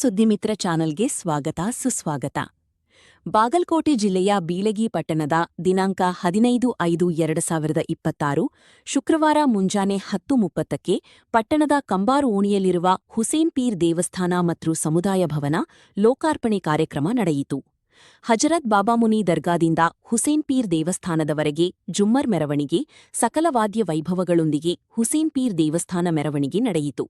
ಸುದ್ದಿಮಿತ್ರ ಚಾನಲ್ಗೆ ಸ್ವಾಗತ ಸುಸ್ವಾಗತ. ಬಾಗಲಕೋಟೆ ಜಿಲ್ಲೆಯ ಬೀಳಗಿ ಪಟ್ಟಣದ ದಿನಾಂಕ 15/5/2026 ಶುಕ್ರವಾರ ಮುಂಜಾನೆ 10:30ಕ್ಕೆ ಪಟ್ಟಣದ ಕಂಬಾರು ಓಣಿಯಲ್ಲಿರುವ ಹುಸೇನ್ ಪೀರ್ ದೇವಸ್ಥಾನ ಮತ್ತು ಸಮುದಾಯ ಭವನ ಲೋಕಾರ್ಪಣೆ ಕಾರ್ಯಕ್ರಮ ನಡೆಯಿತು. ಹಜರತ್ ಬಾಬಾಮುನಿ ದರ್ಗಾದಿಂದ ಹುಸೇನ್ ಪೀರ್ ದೇವಸ್ಥಾನದವರೆಗೆ ಜುಮ್ಮರ್ ಮೆರವಣಿಗೆ, ಸಕಲ ವಾದ್ಯ ವೈಭವಗಳೊಂದಿಗೆ ಹುಸೇನ್ ಪೀರ್ ದೇವಸ್ಥಾನ ಮೆರವಣಿಗೆ ನಡೆಯಿತು.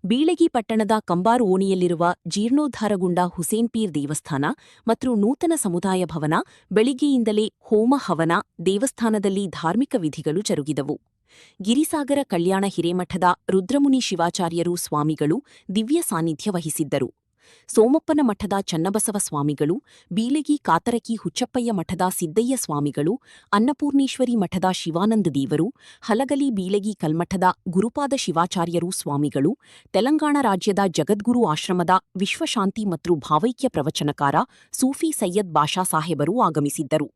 ಬೀಳಗಿ ಪಟ್ಟಣದ ಕಂಬಾರು ಓಣಿಯಲ್ಲಿರುವ ಜೀರ್ಣೋದ್ಧಾರಗೊಂಡ ಹುಸೇನ್ ಪೀರ್ ದೇವಸ್ಥಾನ ಮತ್ತು ನೂತನ ಸಮುದಾಯ ಭವನ ಬೆಳಿಗ್ಗೆಯಿಂದಲೇ ಹೋಮ ಹವನ, ದೇವಸ್ಥಾನದಲ್ಲಿ ಧಾರ್ಮಿಕ ವಿಧಿಗಳು ಜರುಗಿದವು. ಗಿರಿಸಾಗರ ಕಲ್ಯಾಣ ಹಿರೇಮಠದ ರುದ್ರಮುನಿ ಶಿವಾಚಾರ್ಯರು ಸ್ವಾಮಿಗಳು ದಿವ್ಯ ಸಾನ್ನಿಧ್ಯ ವಹಿಸಿದ್ದರು. ಸೋಮಪ್ಪನ ಮಠದ ಚನ್ನಬಸವ ಸ್ವಾಮಿಗಳು, ಬೀಳಗಿ ಕಾತರಕಿ ಹುಚ್ಚಪ್ಪಯ್ಯ ಮಠದ ಸಿದ್ದಯ್ಯ ಸ್ವಾಮಿಗಳು, ಅನ್ನಪೂರ್ಣೇಶ್ವರಿ ಮಠದ ಶಿವಾನಂದ ದೇವರು, ಹಲಗಲಿ ಬೀಳಗಿ ಕಲ್ಮಠದ ಗುರುಪಾದ ಶಿವಾಚಾರ್ಯರು ಸ್ವಾಮಿಗಳು, ತೆಲಂಗಾಣ ರಾಜ್ಯದ ಜಗದ್ಗುರು ಆಶ್ರಮದ ವಿಶ್ವಶಾಂತಿ ಮತ್ತು ಭಾವೈಕ್ಯ ಪ್ರವಚನಕಾರ ಸೂಫಿ ಸೈಯದ್ ಬಾಷಾ ಸಾಹೇಬರು ಆಗಮಿಸಿದ್ದರು.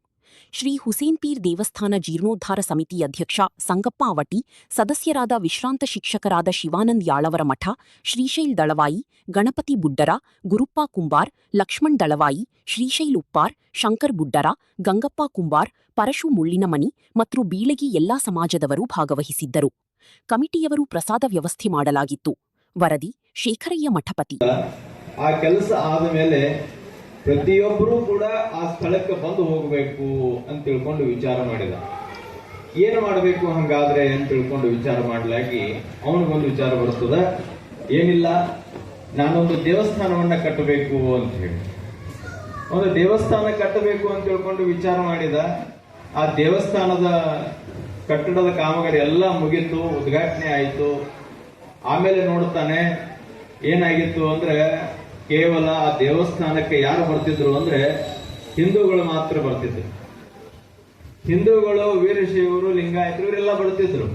ಶ್ರೀ ಹುಸೇನ್ ಪೀರ್ ದೇವಸ್ಥಾನ ಜೀರ್ಣೋದ್ಧಾರ ಸಮಿತಿ ಅಧ್ಯಕ್ಷ ಸಂಗಪ್ಪ ಅವಟಿ, ಸದಸ್ಯರಾದ ವಿಶ್ರಾಂತ ಶಿಕ್ಷಕರಾದ ಶಿವಾನಂದ್ ಯಾಳವರ ಮಠ, ಶ್ರೀಶೈಲ್ ದಳವಾಯಿ, ಗಣಪತಿ ಬುಡ್ಡರ, ಗುರುಪ್ಪ ಕುಂಬಾರ್, ಲಕ್ಷ್ಮಣ್ ದಳವಾಯಿ, ಶ್ರೀಶೈಲ್ ಉಪ್ಪಾರ್, ಶಂಕರ್ ಬುಡ್ಡರ, ಗಂಗಪ್ಪ ಕುಂಬಾರ್, ಪರಶು ಮುಳ್ಳಿನಮನಿ ಮತ್ತು ಬೀಳಗಿ ಎಲ್ಲಾ ಸಮಾಜದವರು ಭಾಗವಹಿಸಿದ್ದರು. ಕಮಿಟಿಯವರು ಪ್ರಸಾದ ವ್ಯವಸ್ಥೆ ಮಾಡಲಾಗಿತ್ತು. ವರದಿ ಶೇಖರಯ್ಯ ಮಠಪತಿ. ಆ ಕೆಲಸ ಆದ ಮೇಲೆ ಪ್ರತಿಯೊಬ್ಬರೂ ಕೂಡ ಆ ಸ್ಥಳಕ್ಕೆ ಬಂದು ಹೋಗಬೇಕು ಅಂತ ತಿಳ್ಕೊಂಡು ವಿಚಾರ ಮಾಡಿದ. ಏನು ಮಾಡಬೇಕು ಹಂಗಾದ್ರೆ ಅಂತ ತಿಳ್ಕೊಂಡು ವಿಚಾರ ಮಾಡಲಾಗಿ ಅವನಿಗೊಂದು ವಿಚಾರ ಬರ್ತದ, ಏನಿಲ್ಲ ನಾನೊಂದು ದೇವಸ್ಥಾನವನ್ನ ಕಟ್ಟಬೇಕು ಅಂತ ಹೇಳಿ ಒಂದು ದೇವಸ್ಥಾನ ಕಟ್ಟಬೇಕು ಅಂತ ತಿಳ್ಕೊಂಡು ವಿಚಾರ ಮಾಡಿದ. ಆ ದೇವಸ್ಥಾನದ ಕಟ್ಟಡದ ಕಾಮಗಾರಿ ಎಲ್ಲ ಮುಗಿತು, ಉದ್ಘಾಟನೆ ಆಯಿತು. ಆಮೇಲೆ ನೋಡ್ತಾನೆ ಏನಾಗಿತ್ತು ಅಂದ್ರೆ ಕೇವಲ ಆ ದೇವಸ್ಥಾನಕ್ಕೆ ಯಾರು ಬರ್ತಿದ್ರು ಅಂದ್ರೆ ಹಿಂದೂಗಳು ಮಾತ್ರ ಬರ್ತಿದ್ರು. ಹಿಂದೂಗಳು, ವೀರಶೈವರು, ಲಿಂಗಾಯತರು ಇವರೆಲ್ಲ ಬರ್ತಿದ್ರು.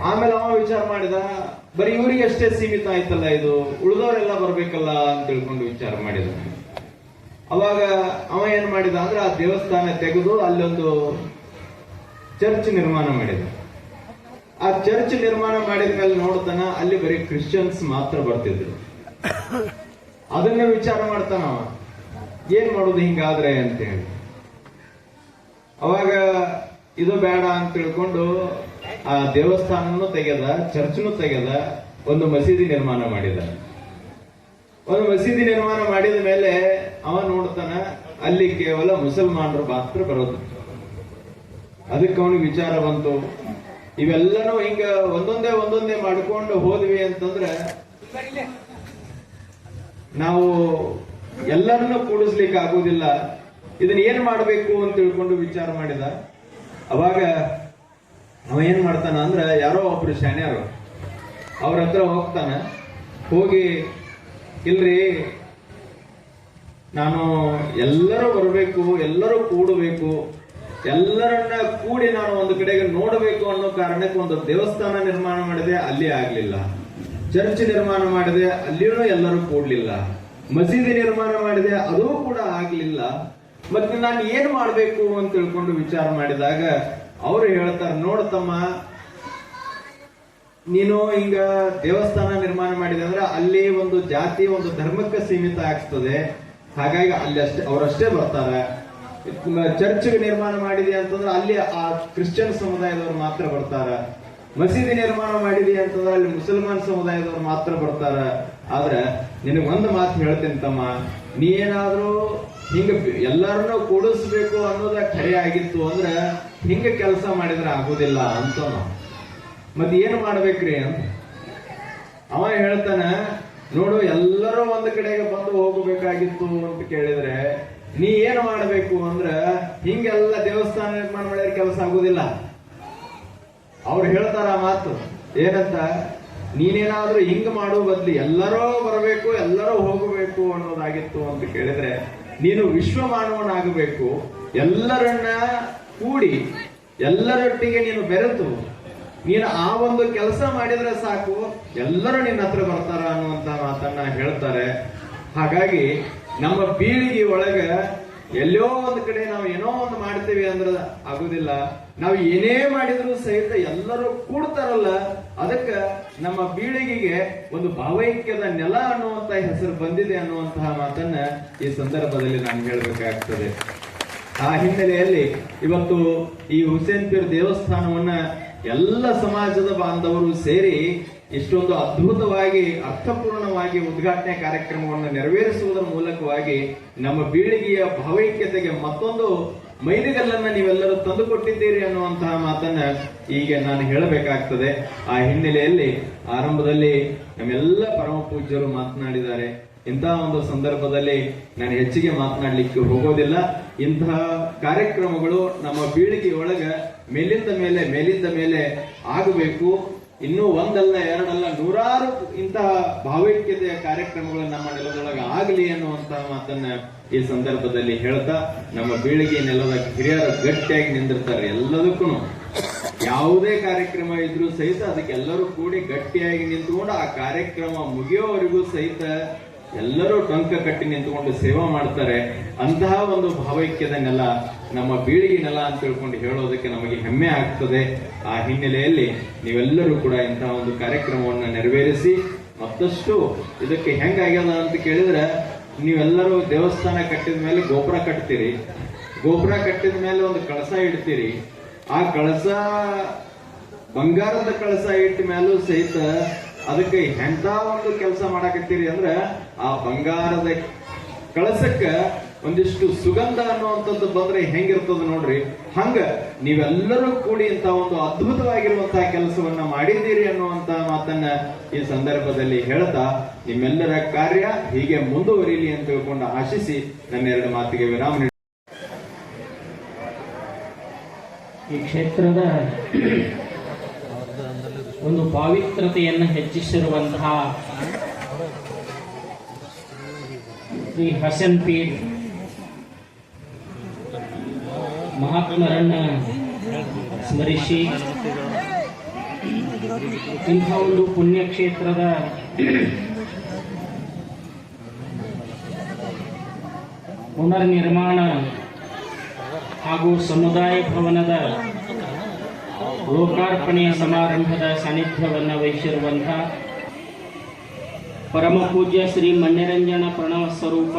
ಆಮೇಲೆ ಅವ ವಿಚಾರ ಮಾಡಿದ, ಬರೀ ಇವರಿಗೆ ಅಷ್ಟೇ ಸೀಮಿತ ಆಯ್ತಲ್ಲ, ಇದು ಉಳಿದವರೆಲ್ಲ ಬರ್ಬೇಕಲ್ಲ ಅಂತ ತಿಳ್ಕೊಂಡು ವಿಚಾರ ಮಾಡಿದ. ಅವಾಗ ಅವ ಏನ್ ಮಾಡಿದ ಅಂದ್ರೆ ಆ ದೇವಸ್ಥಾನ ತೆಗೆದು ಅಲ್ಲೊಂದು ಚರ್ಚ್ ನಿರ್ಮಾಣ ಮಾಡಿದ. ಆ ಚರ್ಚ್ ನಿರ್ಮಾಣ ಮಾಡಿದ ಮೇಲೆ ನೋಡ್ತಾನ ಅಲ್ಲಿ ಬರೀ ಕ್ರಿಶ್ಚಿಯನ್ಸ್ ಮಾತ್ರ ಬರ್ತಿದ್ರು. ಅದನ್ನ ವಿಚಾರ ಮಾಡ್ತಾನ ಅವ, ಏನ್ ಮಾಡೋದು ಹಿಂಗಾದ್ರೆ ಅಂತ ಹೇಳಿ. ಅವಾಗ ಇದು ಬೇಡ ಅಂತ ತಿಳ್ಕೊಂಡು ಆ ದೇವಸ್ಥಾನನೂ ತೆಗೆದ, ಚರ್ಚ್ನು ತೆಗೆದ, ಒಂದು ಮಸೀದಿ ನಿರ್ಮಾಣ ಮಾಡಿದ. ಒಂದು ಮಸೀದಿ ನಿರ್ಮಾಣ ಮಾಡಿದ ಮೇಲೆ ಅವ ನೋಡ್ತಾನ ಅಲ್ಲಿ ಕೇವಲ ಮುಸಲ್ಮಾನರು ಮಾತ್ರ ಬರೋದು. ಅದಕ್ಕೆ ಅವನಿಗೆ ವಿಚಾರ ಬಂತು, ಇವೆಲ್ಲನೂ ಹಿಂಗ ಒಂದೊಂದೇ ಮಾಡ್ಕೊಂಡು ಹೋದ್ವಿ ಅಂತಂದ್ರೆ ನಾವು ಎಲ್ಲರನ್ನೂ ಕೂಡಿಸ್ಲಿಕ್ಕೆ ಆಗುದಿಲ್ಲ, ಇದನ್ನ ಏನ್ ಮಾಡಬೇಕು ಅಂತ ತಿಳ್ಕೊಂಡು ವಿಚಾರ ಮಾಡಿದ. ಅವಾಗ ಅವ ಏನ್ ಮಾಡ್ತಾನ ಅಂದ್ರೆ ಯಾರೋ ಒಬ್ರು ಶಾಣ್ಯರು ಅವ್ರ ಹತ್ರ ಹೋಗ್ತಾನ. ಹೋಗಿ, ಇಲ್ರಿ ನಾನು ಎಲ್ಲರೂ ಬರಬೇಕು, ಎಲ್ಲರೂ ಕೂಡಬೇಕು, ಎಲ್ಲರನ್ನ ಕೂಡಿ ನಾನು ಒಂದು ಕಡೆಗೆ ನೋಡಬೇಕು ಅನ್ನೋ ಕಾರಣಕ್ಕೆ ಒಂದು ದೇವಸ್ಥಾನ ನಿರ್ಮಾಣ ಮಾಡಿದೆ, ಅಲ್ಲಿ ಆಗ್ಲಿಲ್ಲ. ಚರ್ಚ್ ನಿರ್ಮಾಣ ಮಾಡಿದೆ, ಅಲ್ಲಿಯೂ ಎಲ್ಲರೂ ಕೂಡ್ಲಿಲ್ಲ. ಮಸೀದಿ ನಿರ್ಮಾಣ ಮಾಡಿದೆ, ಅದೂ ಕೂಡ ಆಗ್ಲಿಲ್ಲ. ಮತ್ತೆ ನಾನು ಏನ್ ಮಾಡ್ಬೇಕು ಅಂತ ತಿಳ್ಕೊಂಡು ವಿಚಾರ ಮಾಡಿದಾಗ ಅವ್ರು ಹೇಳ್ತಾರೆ, ನೋಡ್ತಮ್ಮ, ನೀನು ಹಿಂಗ ದೇವಸ್ಥಾನ ನಿರ್ಮಾಣ ಮಾಡಿದೆ ಅಂದ್ರೆ ಅಲ್ಲಿ ಒಂದು ಜಾತಿ, ಒಂದು ಧರ್ಮಕ್ಕೆ ಸೀಮಿತ ಆಗ್ತದೆ. ಹಾಗಾಗಿ ಅಲ್ಲಿ ಅಷ್ಟೇ ಅವರಷ್ಟೇ ಬರ್ತಾರೆ. ಚರ್ಚ್ ನಿರ್ಮಾಣ ಮಾಡಿದೆ ಅಂತಂದ್ರೆ ಅಲ್ಲಿ ಆ ಕ್ರಿಶ್ಚಿಯನ್ ಸಮುದಾಯದವರು ಮಾತ್ರ ಬರ್ತಾರ. ಮಸೀದಿ ನಿರ್ಮಾಣ ಮಾಡಿದೆ ಅಂತಂದ್ರೆ ಅಲ್ಲಿ ಮುಸಲ್ಮಾನ್ ಸಮುದಾಯದವರು ಮಾತ್ರ ಬರ್ತಾರ. ಆದ್ರೆ ನಿನಗೆ ಒಂದು ಮಾತು ಹೇಳ್ತೀನಿ ತಮ್ಮ, ನೀ ಏನಾದ್ರೂ ಹಿಂಗ ಎಲ್ಲರನ್ನೂ ಕೂಡಿಸ್ಬೇಕು ಅನ್ನೋದ ಖರೆ ಆಗಿತ್ತು ಅಂದ್ರೆ ಹಿಂಗ ಕೆಲಸ ಮಾಡಿದ್ರೆ ಆಗುದಿಲ್ಲ ಅಂತ. ಮತ್ತೆ ಏನು ಮಾಡ್ಬೇಕ್ರಿ ಅಂತ ಅವ ಹೇಳ್ತಾನ, ನೋಡು ಎಲ್ಲರೂ ಒಂದು ಕಡೆಗೆ ಬಂದು ಹೋಗಬೇಕಾಗಿತ್ತು ಅಂತ ಕೇಳಿದ್ರೆ ನೀ ಏನು ಮಾಡಬೇಕು ಅಂದ್ರೆ ಹಿಂಗೆಲ್ಲ ದೇವಸ್ಥಾನ ನಿರ್ಮಾಣ ಮಾಡಿದ್ರೆ ಕೆಲಸ ಆಗುದಿಲ್ಲ. ಅವ್ರು ಹೇಳ್ತಾರ ಆ ಮಾತು ಏನಂತ, ನೀನೇನಾದ್ರೂ ಹಿಂಗ ಮಾಡೋ ಬದ್ಲಿ ಎಲ್ಲರೂ ಬರಬೇಕು, ಎಲ್ಲರೂ ಹೋಗಬೇಕು ಅನ್ನೋದಾಗಿತ್ತು ಅಂತ ಕೇಳಿದ್ರೆ ನೀನು ವಿಶ್ವ ಮಾನವನಾಗಬೇಕು. ಎಲ್ಲರನ್ನ ಕೂಡಿ ಎಲ್ಲರೊಟ್ಟಿಗೆ ನೀನು ಬೆರೆತು ನೀನು ಆ ಒಂದು ಕೆಲಸ ಮಾಡಿದ್ರೆ ಸಾಕು, ಎಲ್ಲರೂ ನಿನ್ನ ಹತ್ರ ಬರ್ತಾರ ಅನ್ನುವಂತ ಮಾತನ್ನ ಹೇಳ್ತಾರೆ. ಹಾಗಾಗಿ ನಮ್ಮ ಪೀಳಿಗೆ ಒಳಗ ಎಲ್ಲೋ ಒಂದು ಕಡೆ ನಾವು ಏನೋ ಒಂದು ಮಾಡ್ತೀವಿ ಮಾಡ್ತೀವಿ ಅಂದ್ರೆ ಆಗುದಿಲ್ಲ. ನಾವು ಏನೇ ಮಾಡಿದ್ರು ಸಹಿತ ಎಲ್ಲರೂ ಕೂಡ್ತಾರಲ್ಲ, ಅದಕ್ಕ ನಮ್ಮ ಬೀಳಿಗೆಗೆ ಒಂದು ಭಾವೈಕ್ಯದ ನೆಲ ಅನ್ನುವಂತ ಹೆಸರು ಬಂದಿದೆ ಅನ್ನುವಂತಹ ಮಾತನ್ನ ಈ ಸಂದರ್ಭದಲ್ಲಿ ನಾನು ಹೇಳಬೇಕಾಗ್ತದೆ. ಆ ಹಿನ್ನೆಲೆಯಲ್ಲಿ ಇವತ್ತು ಈ ಹುಸೇನ್ ಪೀರ್ ದೇವಸ್ಥಾನವನ್ನ ಎಲ್ಲ ಸಮಾಜದ ಬಾಂಧವರು ಸೇರಿ ಇಷ್ಟೊಂದು ಅದ್ಭುತವಾಗಿ ಅರ್ಥಪೂರ್ಣವಾಗಿ ಉದ್ಘಾಟನೆ ಕಾರ್ಯಕ್ರಮವನ್ನು ನೆರವೇರಿಸುವುದರ ಮೂಲಕವಾಗಿ ನಮ್ಮ ಬೀಳಿಗೆಯ ಭಾವೈಕ್ಯತೆಗೆ ಮತ್ತೊಂದು ಮೈಲಿಗಲ್ಲನ್ನ ನೀವೆಲ್ಲರೂ ತಂದುಕೊಟ್ಟಿದ್ದೀರಿ ಅನ್ನುವಂತಹ ಮಾತನ್ನ ಈಗ ನಾನು ಹೇಳಬೇಕಾಗ್ತದೆ. ಆ ಹಿನ್ನೆಲೆಯಲ್ಲಿ ಆರಂಭದಲ್ಲಿ ನಮ್ಮೆಲ್ಲ ಪರಮ ಪೂಜ್ಯರು ಮಾತನಾಡಿದ್ದಾರೆ. ಇಂತಹ ಒಂದು ಸಂದರ್ಭದಲ್ಲಿ ನಾನು ಹೆಚ್ಚಿಗೆ ಮಾತನಾಡಲಿಕ್ಕೆ ಹೋಗೋದಿಲ್ಲ. ಇಂತಹ ಕಾರ್ಯಕ್ರಮಗಳು ನಮ್ಮ ಬೀಳಿಗೆಯೊಳಗ ಮೇಲಿಂದ ಮೇಲೆ ಆಗಬೇಕು. ಇನ್ನೂ ಒಂದಲ್ಲ ಎರಡಲ್ಲ ನೂರಾರು ಇಂತಹ ಭಾವೈಕ್ಯತೆಯ ಕಾರ್ಯಕ್ರಮಗಳು ನಮ್ಮ ನೆಲದೊಳಗೆ ಆಗಲಿ ಅನ್ನುವಂತಹ ಮಾತನ್ನ ಈ ಸಂದರ್ಭದಲ್ಲಿ ಹೇಳ್ತಾ, ನಮ್ಮ ಬೀಳಿಗೆ ನೆಲದ ಹಿರಿಯರು ಗಟ್ಟಿಯಾಗಿ ನಿಂದಿರ್ತಾರೆ. ಎಲ್ಲದಕ್ಕೂ ಯಾವುದೇ ಕಾರ್ಯಕ್ರಮ ಇದ್ರೂ ಸಹಿತ ಅದಕ್ಕೆಲ್ಲರೂ ಕೂಡಿ ಗಟ್ಟಿಯಾಗಿ ನಿಂತುಕೊಂಡು ಆ ಕಾರ್ಯಕ್ರಮ ಮುಗಿಯೋವರೆಗೂ ಸಹಿತ ಎಲ್ಲರೂ ಟೊಂಕ ಕಟ್ಟಿ ನಿಂತುಕೊಂಡು ಸೇವಾ ಮಾಡ್ತಾರೆ. ಅಂತಹ ಒಂದು ಭಾವೈಕ್ಯದ ನೆಲ ನಮ್ಮ ಬೀಳಿಗೆ ನೆಲ ಅಂತ ತಿಳ್ಕೊಂಡು ಹೇಳೋದಕ್ಕೆ ನಮಗೆ ಹೆಮ್ಮೆ ಆಗ್ತದೆ. ಆ ಹಿನ್ನೆಲೆಯಲ್ಲಿ ನೀವೆಲ್ಲರೂ ಕೂಡ ಇಂತಹ ಒಂದು ಕಾರ್ಯಕ್ರಮವನ್ನು ನೆರವೇರಿಸಿ ಮತ್ತಷ್ಟು ಇದಕ್ಕೆ ಹೆಂಗಾಗ್ಯದ ಅಂತ ಕೇಳಿದ್ರೆ, ನೀವೆಲ್ಲರೂ ದೇವಸ್ಥಾನ ಕಟ್ಟಿದ ಮೇಲೆ ಗೋಪುರ ಕಟ್ತೀರಿ. ಗೋಪುರ ಕಟ್ಟಿದ ಮೇಲೆ ಒಂದು ಕಳಸ ಇಡ್ತೀರಿ. ಆ ಕಳಸ ಬಂಗಾರದ ಕಳಸ ಇಟ್ಟ ಮೇಲೂ ಸಹಿತ ಅದಕ್ಕೆ ಎಂತ ಒಂದು ಕೆಲಸ ಮಾಡಕತ್ತೀರಿ ಅಂದ್ರೆ, ಆ ಬಂಗಾರದ ಕಳಸಕ್ಕ ಒಂದಿಷ್ಟು ಸುಗಂಧ ಅನ್ನುವಂಥದ್ದು ಬಂದ್ರೆ ಹೆಂಗಿರ್ತದ ನೋಡ್ರಿ. ಹಂಗ ನೀವೆಲ್ಲರೂ ಕೂಡಿ ಇಂತ ಒಂದು ಅದ್ಭುತವಾಗಿರುವಂತಹ ಕೆಲಸವನ್ನ ಮಾಡಿದ್ದೀರಿ ಅನ್ನುವಂತಹ ಮಾತನ್ನ ಈ ಸಂದರ್ಭದಲ್ಲಿ ಹೇಳ್ತಾ, ನಿಮ್ಮೆಲ್ಲರ ಕಾರ್ಯ ಹೀಗೆ ಮುಂದುವರಿಯಲಿ ಅಂತ ತಿಳ್ಕೊಂಡು ಆಶಿಸಿ ನನ್ನ ಎರಡು ಮಾತಿಗೆ ವಿರಾಮ ನೀಡಿ. ಈ ಕ್ಷೇತ್ರದ ಒಂದು ಪಾವಿತ್ರತೆಯನ್ನು ಹೆಚ್ಚಿಸಿರುವಂತಹ ಶ್ರೀ ಹುಸೇನ್ ಪೀರ್ ಮಹಾತ್ಮರನ್ನ ಸ್ಮರಿಸಿ ಇಂಥ ಒಂದು ಪುಣ್ಯಕ್ಷೇತ್ರದ ಪುನರ್ನಿರ್ಮಾಣ ಹಾಗೂ ಸಮುದಾಯ ಭವನದ ಲೋಕಾರ್ಪಣೆಯ ಸಮಾರಂಭದ ಸಾನ್ನಿಧ್ಯವನ್ನು ವಹಿಸಿರುವಂತಹ ಪರಮ ಪೂಜ್ಯ ಶ್ರೀ ಮನ್ಯರಂಜನ ಪ್ರಣವ ಸ್ವರೂಪ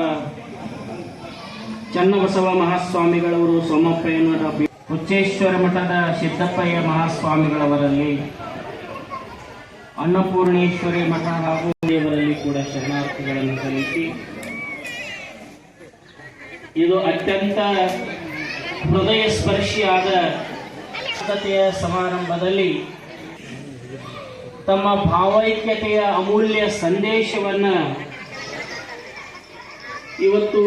ಚನ್ನಬಸವ ಮಹಾಸ್ವಾಮಿಗಳವರು ಸೋಮಪ್ಪಯ್ಯನವರ ಹುಚ್ಚೇಶ್ವರ ಮಠದ ಸಿದ್ದಪ್ಪಯ್ಯ ಮಹಾಸ್ವಾಮಿಗಳವರಲ್ಲಿ, ಅನ್ನಪೂರ್ಣೇಶ್ವರಿ ಮಠ ಹಾಗೂ ದೇವರಲ್ಲಿ ಕೂಡ ಶರಣಾರ್ಥಿಗಳನ್ನು ಸಲ್ಲಿಸಿ, ಇದು ಅತ್ಯಂತ ಹೃದಯ ಸ್ಪರ್ಶಿಯಾದ ಸಮಾರಂಭದಲ್ಲಿ ತಮ್ಮ ಭಾವೈಕ್ಯತೆಯ ಅಮೂಲ್ಯ ಸಂದೇಶವನ್ನು ಇವತ್ತು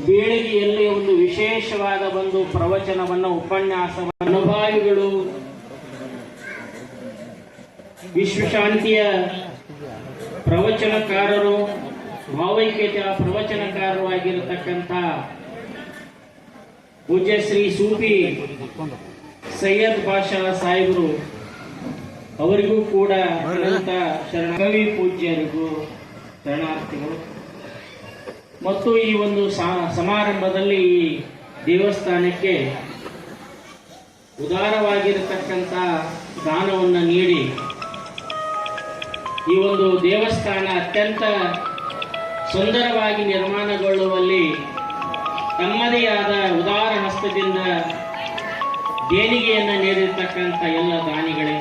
ಬೀಳಿಗೆಯಲ್ಲಿ ಒಂದು ವಿಶೇಷವಾದ ಒಂದು ಪ್ರವಚನವನ್ನು, ಉಪನ್ಯಾಸವನ್ನು ಅನುಭಾವಿಗಳು, ವಿಶ್ವಶಾಂತಿಯ ಪ್ರವಚನಕಾರರು, ಭಾವೈಕ್ಯತೆಯ ಪ್ರವಚನಕಾರರು ಆಗಿರತಕ್ಕಂಥ ಪೂಜ್ಯ ಶ್ರೀ ಸೂಫಿ ಸೈಯದ್ ಬಾಷಾ ಸಾಹೇಬರು ಅವರಿಗೂ ಕೂಡ ಅನಂತ ಕವಿ ಪೂಜ್ಯರಿಗೂ ಶರಣಾರ್ಥಿಗಳು. ಮತ್ತು ಈ ಒಂದು ಸಮಾರಂಭದಲ್ಲಿ ಈ ದೇವಸ್ಥಾನಕ್ಕೆ ಉದಾರವಾಗಿರತಕ್ಕಂಥ ದಾನವನ್ನು ನೀಡಿ ಈ ಒಂದು ದೇವಸ್ಥಾನ ಅತ್ಯಂತ ಸುಂದರವಾಗಿ ನಿರ್ಮಾಣಗೊಳ್ಳುವಲ್ಲಿ ತಮ್ಮದೇ ಆದ ಉದಾರ ಹಸ್ತದಿಂದ ದೇಣಿಗೆಯನ್ನು ನೀಡಿರ್ತಕ್ಕಂಥ ಎಲ್ಲ ದಾನಿಗಳೇ,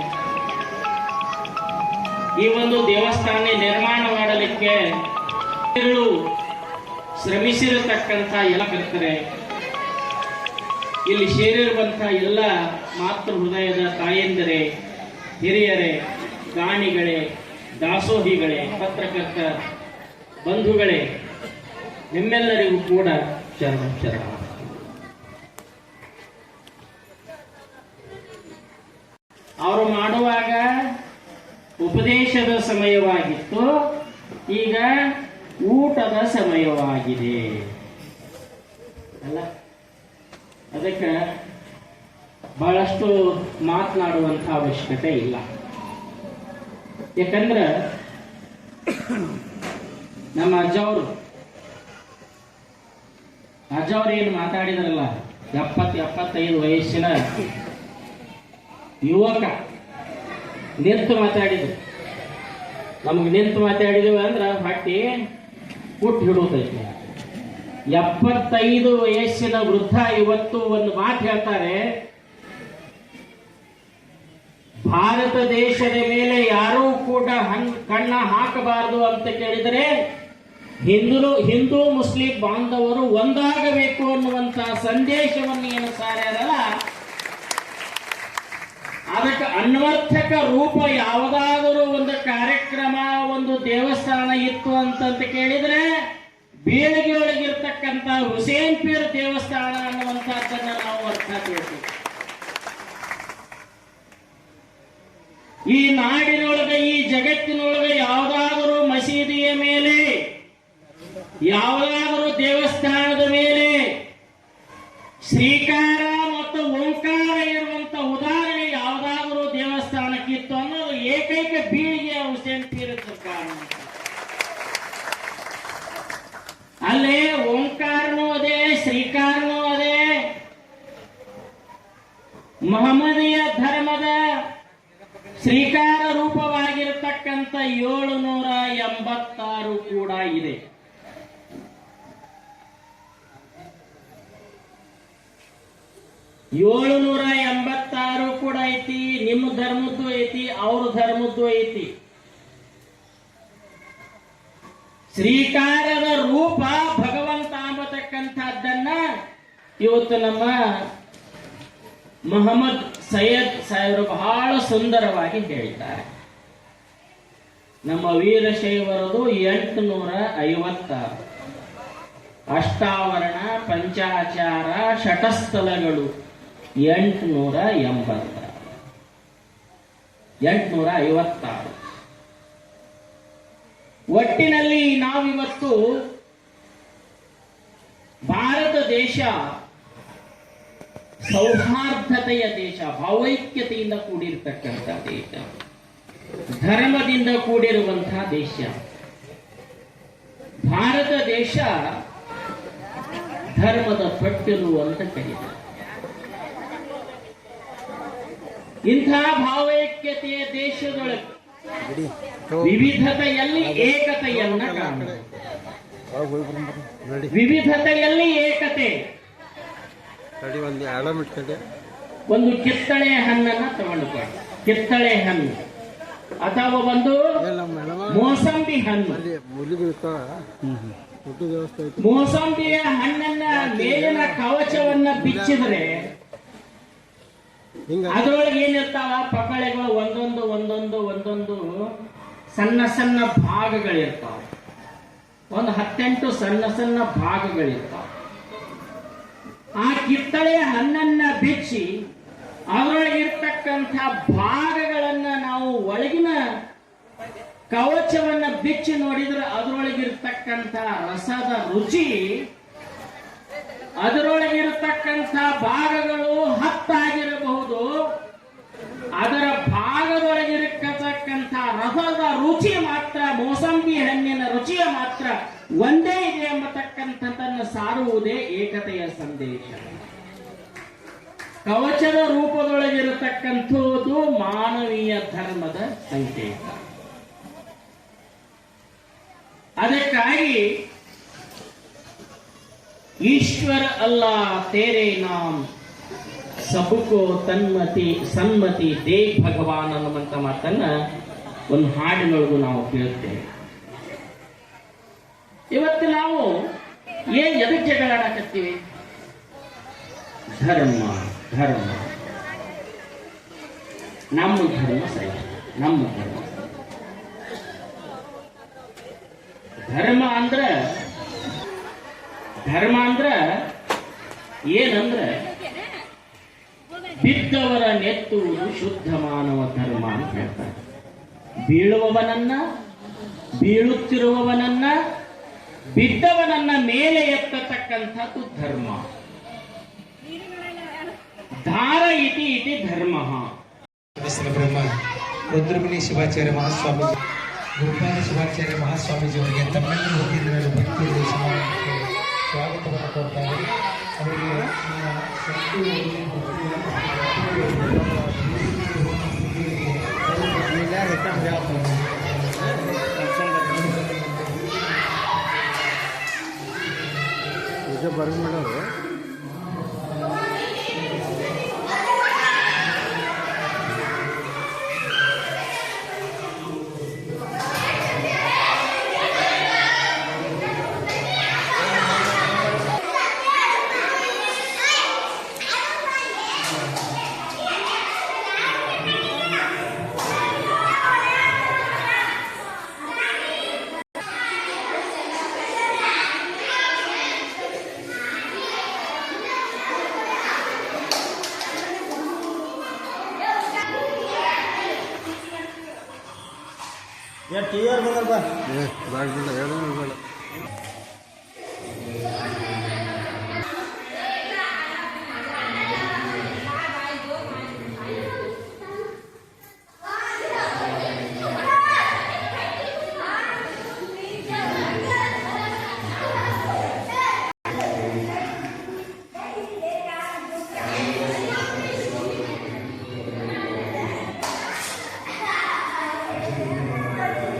ಈ ಒಂದು ದೇವಸ್ಥಾನ ನಿರ್ಮಾಣ ಮಾಡಲಿಕ್ಕೆ ಶ್ರಮಿಸಿರತಕ್ಕಂಥ ಎಲ್ಲ ಕರ್ತರೆ, ಇಲ್ಲಿ ಸೇರಿರುವಂತಹ ಎಲ್ಲ ಮಾತೃ ಹೃದಯದ ತಾಯಂದಿರೇ, ಹಿರಿಯರೇ, ದಾನಿಗಳೇ, ದಾಸೋಹಿಗಳೇ, ಪತ್ರಕರ್ತ ಬಂಧುಗಳೇ, ನಿಮ್ಮೆಲ್ಲರಿಗೂ ಕೂಡ ಶರಣ. ಅವರು ಮಾಡುವಾಗ ಉಪದೇಶದ ಸಮಯವಾಗಿತ್ತು, ಈಗ ಊಟದ ಸಮಯವಾಗಿದೆ ಅಲ್ಲ. ಅದಕ್ಕೆ ಬಹಳಷ್ಟು ಮಾತನಾಡುವಂಥ ಅವಶ್ಯಕತೆ ಇಲ್ಲ. ಯಾಕಂದ್ರೆ ನಮ್ಮ ಅಜ್ಜವ್ರು ಏನು ಮಾತಾಡಿದ್ರಲ್ಲ, 75 ವಯಸ್ಸಿನ ಯುವಕ ನಿಂತು ಮಾತಾಡಿದ್ರು. ನಮಗೆ ನಿಂತು ಮಾತಾಡಿದೀವಿ ಅಂದ್ರೆ ಹೊಟ್ಟಿ ಹುಟ್ಟು ಹಿಡುತ್ತೈತಿ. 75 ವಯಸ್ಸಿನ ವೃದ್ಧ ಇವತ್ತು ಒಂದು ಮಾತು ಹೇಳ್ತಾರೆ, ಭಾರತ ದೇಶದ ಮೇಲೆ ಯಾರೂ ಕೂಡ ಕಣ್ಣ ಹಾಕಬಾರದು ಅಂತ ಕೇಳಿದರೆ ಹಿಂದೂ ಮುಸ್ಲಿಂ ಬಾಂಧವರು ಒಂದಾಗಬೇಕು ಅನ್ನುವಂತ ಸಂದೇಶವನ್ನು ಏನು ಸಾರ್ಯಾರಲ್ಲ, ಅದಕ್ಕೆ ಅನ್ವರ್ಥಕ ರೂಪ ಯಾವುದಾದರೂ ಒಂದು ಕಾರ್ಯಕ್ರಮ, ಒಂದು ದೇವಸ್ಥಾನ ಇತ್ತು ಅಂತಂತ ಕೇಳಿದ್ರೆ ಬೀಳಿಗೆ ಒಳಗಿರ್ತಕ್ಕಂಥ ಹುಸೇನ್ ಪೀರ್ ದೇವಸ್ಥಾನ ಅನ್ನುವಂಥದ್ದನ್ನ ನಾವು ಅರ್ಥ ಮಾಡ್ತೀವಿ. ಈ ನಾಡಿನೊಳಗೆ, ಈ ಜಗತ್ತಿನೊಳಗೆ ಯಾವುದಾದರೂ ಮಸೀದಿಯ ಮೇಲೆ, ಯಾವುದಾದರೂ ದೇವಸ್ಥಾನದ ಮೇಲೆ ಶ್ರೀಕಾರ ಮತ್ತು ಓಂಕಾರ ಇರುವಂತ ಉದಾಹರಣೆ ಯಾವುದಾದರೂ ದೇವಸ್ಥಾನಕ್ಕಿತ್ತು ಅನ್ನೋದು ಏಕೈಕ ಬೀಳಿಗೆ ಹುಸೇನ್ ಪೀರ್ ಸರ್ಕಾರ. ಅಲ್ಲೇ ಓಂಕಾರನೂ ಅದೇ, ಶ್ರೀಕಾರನೂ ಅದೇ. ಮಹಮ್ಮದೀಯ ಧರ್ಮದ ಶ್ರೀಕಾರ ರೂಪವಾಗಿರತಕ್ಕಂಥ 786 ಕೂಡ ಇದೆ. ಏಳುನೂರ 786 ಕೂಡ ಐತಿ. ನಿಮ್ಮ ಧರ್ಮದ್ದು ಐತಿ, ಅವ್ರ ಧರ್ಮದ್ದು ಐತಿ. ಶ್ರೀಕಾರದ ರೂಪ ಭಗವಂತ ಅಂಬತಕ್ಕಂಥದ್ದನ್ನ ಇವತ್ತು ನಮ್ಮ ಮೊಹಮ್ಮದ್ ಸೈಯದ್ ಸಾಹೇಬರು ಬಹಳ ಸುಂದರವಾಗಿ ಹೇಳಿದ್ದಾರೆ. ನಮ್ಮ ವೀರಶೈವರದು 856 ಅಷ್ಟಾವರಣ, ಪಂಚಾಚಾರ, ಷಟಸ್ಥಲಗಳು 856. ಒಟ್ಟಿನಲ್ಲಿ ನಾವಿವತ್ತು ಭಾರತ ದೇಶ ಸೌಹಾರ್ದತೆಯ ದೇಶ, ಭಾವೈಕ್ಯತೆಯಿಂದ ಕೂಡಿರ್ತಕ್ಕಂಥ ದೇಶ, ಧರ್ಮದಿಂದ ಕೂಡಿರುವಂತಹ ದೇಶ. ಭಾರತ ದೇಶ ಧರ್ಮದ ತೊಟ್ಟಿಲು ಅಂತ ಕರೀತಾರೆ. ಇಂಥ ಭಾವೈಕ್ಯತೆಯ ದೇಶದೊಳಗೆ ವಿವಿಧತೆಯಲ್ಲಿ ಏಕತೆಯನ್ನ ಕಾಣುವುದು. ವಿವಿಧತೆಯಲ್ಲಿ ಏಕತೆ. ಒಂದು ಕಿತ್ತಳೆ ಹಣ್ಣನ್ನ ತಗೊಂಡುಕೊಂಡು, ಕಿತ್ತಳೆ ಹಣ್ಣು ಅಥವಾ ಒಂದು ಮೋಸಂಬಿ ಹಣ್ಣು, ಮೋಸಂಬಿಯ ಹಣ್ಣನ್ನ ಮೇಲಿನ ಕವಚವನ್ನ ಬಿಚ್ಚಿದ್ರೆ ಅದರೊಳಗೆ ಏನಿರ್ತಾವ ಪಕಳೆಗಳು, ಒಂದೊಂದು ಸಣ್ಣ ಸಣ್ಣ ಭಾಗಗಳಿರ್ತಾವ. ಒಂದು 18 ಸಣ್ಣ ಸಣ್ಣ ಭಾಗಗಳಿರ್ತಾವ. ಆ ಕಿತ್ತಳೆಯ ಹಣ್ಣನ್ನ ಬಿಚ್ಚಿ ಅದರೊಳಗಿರ್ತಕ್ಕಂಥ ಭಾಗಗಳನ್ನ ನಾವು ಒಳಗಿನ ಕವಚವನ್ನ ಬಿಚ್ಚಿ ನೋಡಿದ್ರೆ ಅದರೊಳಗಿರ್ತಕ್ಕಂಥ ರಸದ ರುಚಿ, ಅದರೊಳಗಿರತಕ್ಕಂಥ ಭಾಗಗಳು 10 ಆಗಿರಬಹುದು, ಅದರ ಭಾಗದೊಳಗಿರತಕ್ಕಂಥ ರಸದ ರುಚಿ ಮಾತ್ರ, ಮೋಸಂಬಿ ಹಣ್ಣಿನ ರುಚಿಯ ಮಾತ್ರ ಒಂದೇ ಇದೆ ಎಂಬತಕ್ಕಂಥದ್ದನ್ನು ಸಾರುವುದೇ ಏಕತೆಯ ಸಂದೇಶ. ಕವಚದ ರೂಪದೊಳಗಿರತಕ್ಕಂಥದ್ದು ಮಾನವೀಯ ಧರ್ಮದ ಸಂಕೇತ. ಅದಕ್ಕಾಗಿ ಈಶ್ವರ ಅಲ್ಲಾಹ್ ತೇರೆ ನಾಮ್ ಸಬುಕೋ ತನ್ಮತಿ ಸನ್ಮತಿ ದೇ ಭಗವಾನ್ ಅನ್ನುವಂತ ಮಾತನ್ನ ಒಂದು ಹಾಡಿನೊಳಗೂ ನಾವು ಕೇಳುತ್ತೇವೆ. ಇವತ್ತು ನಾವು ಎದಕ್ಕೆ ಜಗಳ ಆಡಕತ್ತೀವಿ? ಧರ್ಮ ಧರ್ಮ ನಮ್ಮ ಧರ್ಮ ಸರಿ, ನಮ್ಮ ಧರ್ಮ ಅಂದ್ರ ಏನಂದ್ರ ಬಿದ್ದವರ ನೆತ್ತುವುದು ಶುದ್ಧ ಮಾನವ ಧರ್ಮ ಅಂತ ಹೇಳ್ತಾರೆ. ಬೀಳುವವನನ್ನ, ಬೀಳುತ್ತಿರುವವನನ್ನ, ಬಿದ್ದವನನ್ನ ಮೇಲೆ ಎತ್ತತಕ್ಕಂಥದ್ದು ಧರ್ಮ. ಧಾರ ಇತಿ ಇತಿ ಧರ್ಮ. ಬ್ರಹ್ಮ ರುದ್ರಮುನಿ ಶಿವಾಚಾರ್ಯ ಮಹಾಸ್ವಾಮೀಜಿ, ಗುರುಪಾದ ಶಿವಾಚಾರ್ಯ ಮಹಾಸ್ವಾಮೀಜಿ ಅವರಿಗೆ ತಮ್ಮೆಲ್ಲರೂ ಹೋಗಿದ್ದರು ಭಕ್ತಿ ಸಮಾಜಕ್ಕೆ ಸ್ವಾಗತವನ್ನು ಕೊಡ್ತಾರೆ. ಅವರಿಗೆ ಬರಂಗ್ ಮಾಡೋರು ಟಿ ಆರ್ ಬಂದಲ್ಲ ಏ ಬೇಡ ಹೇಳೋದು ಬೇಡ